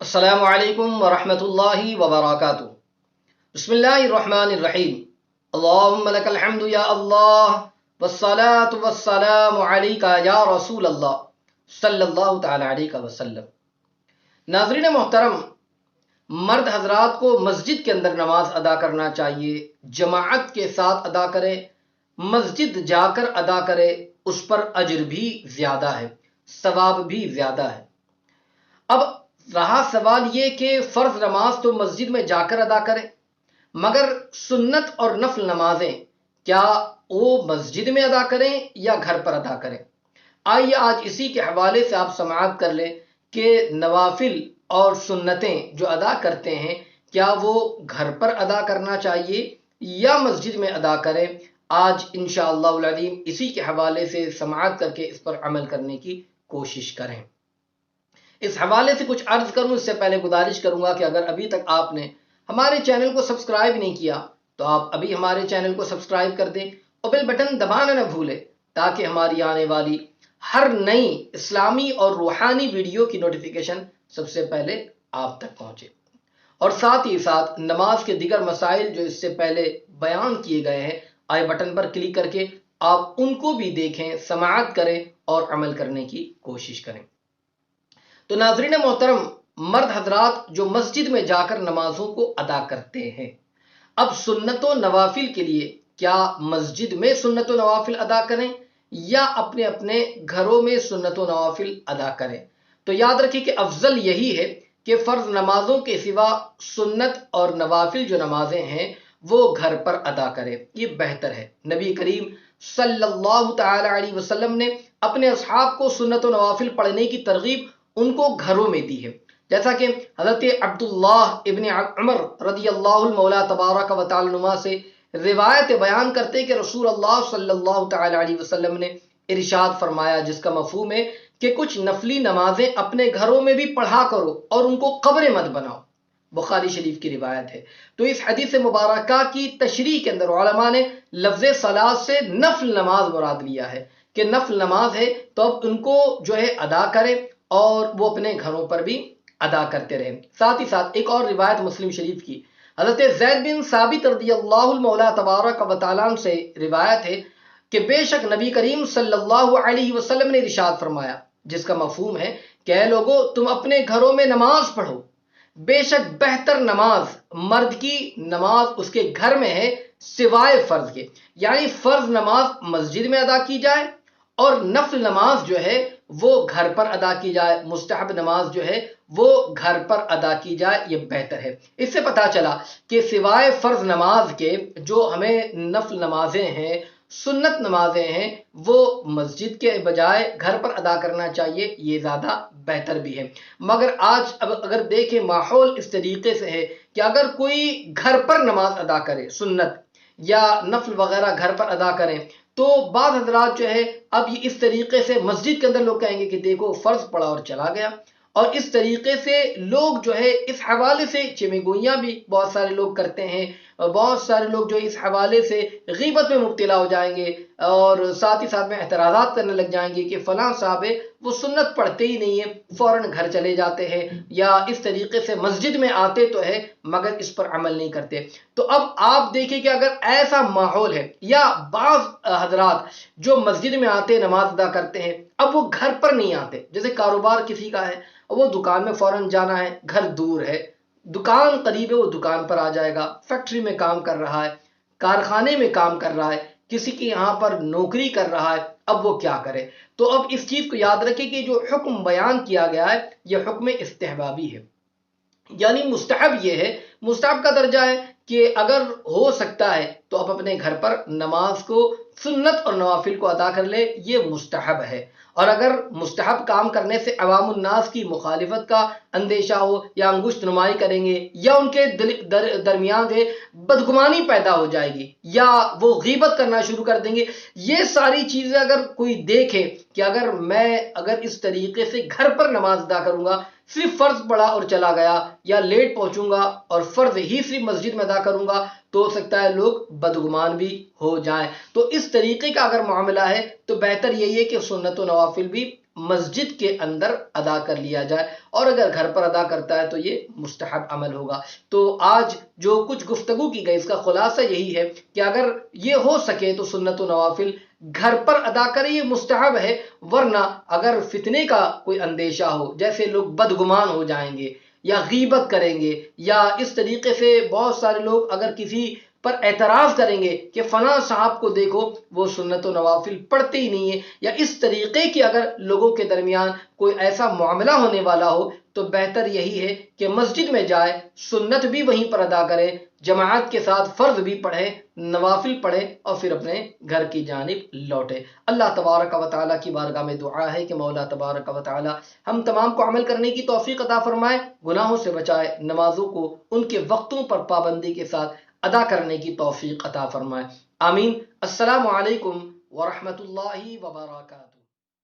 अस्सलामु अलैकुम वरहमतुल्लाहि वबरकातुहू। बिस्मिल्लाहिर्रहमानिर्रहीम। अल्लाहुम्मा लकल हम्दु या अल्लाह वस्सलातु वस्सलामु अलैका या रसूल अल्लाह सल्लल्लाहु तआला अलैहि वसल्लम। नाज़रीन मोहतरम, मर्द हजरात को मस्जिद के अंदर नमाज अदा करना चाहिए, जमाअत के साथ अदा करे, मस्जिद जाकर अदा करे, उस पर अजर भी ज्यादा है, सवाब भी ज्यादा है। अब रहा सवाल ये कि फर्ज नमाज तो मस्जिद में जाकर अदा करें, मगर सुन्नत और नफल नमाजें क्या वो मस्जिद में अदा करें या घर पर अदा करें। आइए आज इसी के हवाले से आप समाअत कर लें कि नवाफिल और सुन्नतें जो अदा करते हैं क्या वो घर पर अदा करना चाहिए या मस्जिद में अदा करें। आज इंशाअल्लाह अज़ीम इसी के हवाले से समाअत करके इस पर अमल करने की कोशिश करें। इस हवाले से कुछ अर्ज करूं इससे पहले गुजारिश करूंगा कि अगर अभी तक आपने हमारे चैनल को सब्सक्राइब नहीं किया तो आप अभी हमारे चैनल को सब्सक्राइब कर दें और बेल बटन दबाना न भूलें ताकि हमारी आने वाली हर नई इस्लामी और रूहानी वीडियो की नोटिफिकेशन सबसे पहले आप तक पहुंचे। और साथ ही साथ नमाज के दिगर मसाइल जो इससे पहले बयान किए गए हैं, आई बटन पर क्लिक करके आप उनको भी देखें, समाअत करें और अमल करने की कोशिश करें। तो नाज़रीन मोहतरम, मर्द हजरात जो मस्जिद में जाकर नमाजों को अदा करते हैं, अब सुन्नतों नवाफिल के लिए क्या मस्जिद में सुन्नतों नवाफिल अदा करें या अपने अपने घरों में सुन्नतों नवाफिल अदा करें। तो याद रखिए कि अफजल यही है कि फर्ज नमाजों के सिवा सुन्नत और नवाफिल जो नमाजें हैं वो घर पर अदा करें, ये बेहतर है। नबी करीम सल्लल्लाहु तआला अलैहि वसल्लम ने अपने असहाब को सुन्नतों नवाफिल पढ़ने की तरगीब उनको घरों में दी है, जैसा कि हज़रत अब्दुल्लाह इब्न उमर रदियल्लाहु मौला तबारक व तआला नुमा से रिवायत बयान करते कि रसूल अल्लाह सल्लल्लाहु तआला अलैहि वसल्लम ने इरशाद फरमाया, जिसका मफहूम है कि कुछ नफली नमाजें अपने घरों में भी पढ़ा करो और उनको कब्र मत बनाओ। बुखारी शरीफ की रिवायत है। तो इस हदीस मुबारका की तशरीह के अंदर उलमा ने लफ्ज़ सलात से नफल नमाज मुराद लिया है कि नफल नमाज है तो अब उनको जो है अदा करें और वो अपने घरों पर भी अदा करते रहे। साथ ही साथ एक और रिवायत मुस्लिम शरीफ की हज़रत ज़ैद बिन साबित रदियल्लाहु मौला तबारक व तआला से रिवायत है कि बेशक नबी करीम सल्लल्लाहु अलैहि वसल्लम ने इरशाद फरमाया, जिसका मफहूम है कि लोगों तुम अपने घरों में नमाज पढ़ो, बेशक बेहतर नमाज मर्द की नमाज उसके घर में है सिवाय फर्ज के। यानी फर्ज नमाज मस्जिद में अदा की जाए और नफल नमाज जो है वो घर पर अदा की जाए, मुस्तहब नमाज जो है वो घर पर अदा की जाए, ये बेहतर है। इससे पता चला कि सिवाय फर्ज नमाज के जो हमें नफल नमाजें हैं, सुन्नत नमाजें हैं, वो मस्जिद के बजाय घर पर अदा करना चाहिए, ये ज़्यादा बेहतर भी है। मगर आज अब अगर देखें माहौल इस तरीके से है कि अगर कोई घर पर नमाज अदा करे, सुन्नत या नफल वगैरह घर पर अदा करें, तो बाद हजरात जो है अब ये इस तरीके से मस्जिद के अंदर लोग कहेंगे कि देखो फर्ज पड़ा और चला गया। और इस तरीके से लोग जो है इस हवाले से चिमगोइयाँ भी बहुत सारे लोग करते हैं और बहुत सारे लोग जो इस हवाले से गीबत में मुब्तला हो जाएंगे और साथ ही साथ में एतराज़ात करने लग जाएंगे कि फलां साहब है वो सुन्नत पढ़ते ही नहीं है, फ़ौरन घर चले जाते हैं या इस तरीके से मस्जिद में आते तो है मगर इस पर अमल नहीं करते। तो अब आप देखिए कि अगर ऐसा माहौल है या बाज़ हजरात जो मस्जिद में आते नमाज अदा करते हैं अब वो घर पर नहीं आते, जैसे कारोबार किसी का है वो दुकान में फौरन जाना है, घर दूर है, दुकान करीब है, वो दुकान पर आ जाएगा, फैक्ट्री में काम कर रहा है, कारखाने में काम कर रहा है, किसी के यहाँ पर नौकरी कर रहा है, अब वो क्या करे। तो अब इस चीज को याद रखें कि जो हुक्म बयान किया गया है यह हुक्म इस्तेहबाबी है, यानी मुस्तहब ये है, मुस्तहब का दर्जा है कि अगर हो सकता है तो आप अपने घर पर नमाज को सुन्नत और नवाफिल को अदा कर ले, ये मुस्तहब है। और अगर मुस्तहब काम करने से अवामुन्नास की मुखालिफत का अंदेशा हो या अंगुश्त नुमाई करेंगे या उनके दरमियान से बदगुमानी पैदा हो जाएगी या वो गीबत करना शुरू कर देंगे, ये सारी चीज़ें अगर कोई देखे कि अगर इस तरीके से घर पर नमाज अदा करूँगा, सिर्फ फर्ज पढ़ा और चला गया या लेट पहुंचूंगा और फर्ज ही सिर्फ मस्जिद में अदा करूंगा, तो हो सकता है लोग बदगुमान भी हो जाएं। तो इस तरीके का अगर मामला है तो बेहतर यही है कि सुन्नत व नवाफिल भी مسجد کے اندر ادا کر لیا جائے، اور اگر گھر پر ادا کرتا ہے تو یہ مستحب عمل ہوگا۔ تو آج جو کچھ گفتگو کی گئی اس کا خلاصہ یہی ہے کہ اگر یہ ہو سکے تو سنت و نوافل گھر پر ادا کرے، یہ مستحب ہے، ورنہ اگر فتنے کا کوئی اندیشہ ہو، جیسے لوگ بدگمان ہو جائیں گے یا غیبت کریں گے، یا اس طریقے سے بہت سارے لوگ اگر کسی پر اعتراف کریں گے کہ فلاں صاحب کو دیکھو وہ سنت و نوافل پڑھتے ہی نہیں ہے، یا اس طریقے کی اگر لوگوں کے درمیان کوئی ایسا معاملہ ہونے والا ہو، تو بہتر یہی ہے کہ مسجد میں جائے، سنت بھی وہیں پر ادا کرے، جماعت کے ساتھ فرض بھی پڑھے، نوافل پڑھے، اور پھر اپنے گھر کی جانب لوٹے۔ اللہ تبارک و تعالیٰ کی بارگاہ میں دعا ہے کہ مولا تبارک و تعالیٰ ہم تمام کو عمل کرنے کی توفیق عطا فرمائے، گناہوں سے بچائے، نمازوں کو ان کے وقتوں پر پابندی کے ساتھ ادا کرنے کی توفیق عطا فرمائے، آمین۔ السلام علیکم ورحمۃ اللہ وبرکاتہ۔